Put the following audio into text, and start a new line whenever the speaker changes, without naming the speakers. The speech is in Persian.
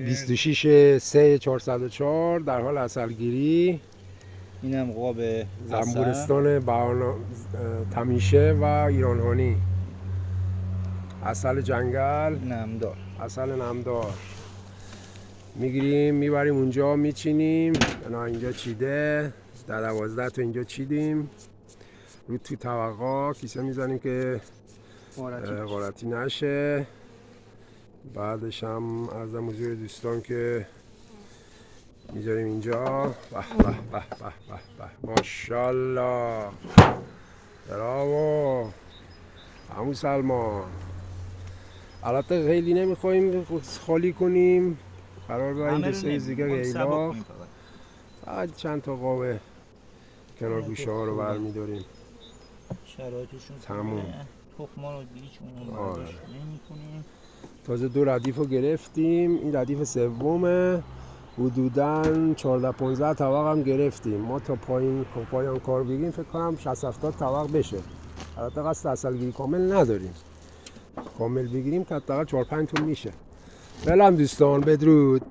26 3 404 در حال عسلگیری.
اینم قاب
زنبورستان تمیشه و ایرانهانی. عسل جنگل،
نمدار،
عسل نمدار میگیریم میبریم اونجا میچینیم. اینجا چیده، در 12 تا اینجا چیدیم رو توی طبقا کیسه میزنیم که غارتی نشه. بعدش هم عرضم حضور دوستان که میذاریم اینجا. به به به به به به، ماشاءالله، براو عمو سلمان. البته خیلی نمیخوایم خالی کنیم، قرار داریم دو سه دیگه غیلا فقط چند تا قاب کنار گوشه ها رو برمیداریم.
شرایطشون
تموم.
تخما رو هیچ اون برداشت نمی‌کنیم.
تازه 2 ردیف رو گرفتیم، این ردیف سومه. حدوداً 14 15 طبق هم گرفتیم. ما تا پایان کار بگیم فکر کنم 60 70 طبق بشه. البته قصد عسلگیری کامل نداریم، کامل بگیریم که حداقل 4 5 تون میشه. بلم دوستان، بدرود.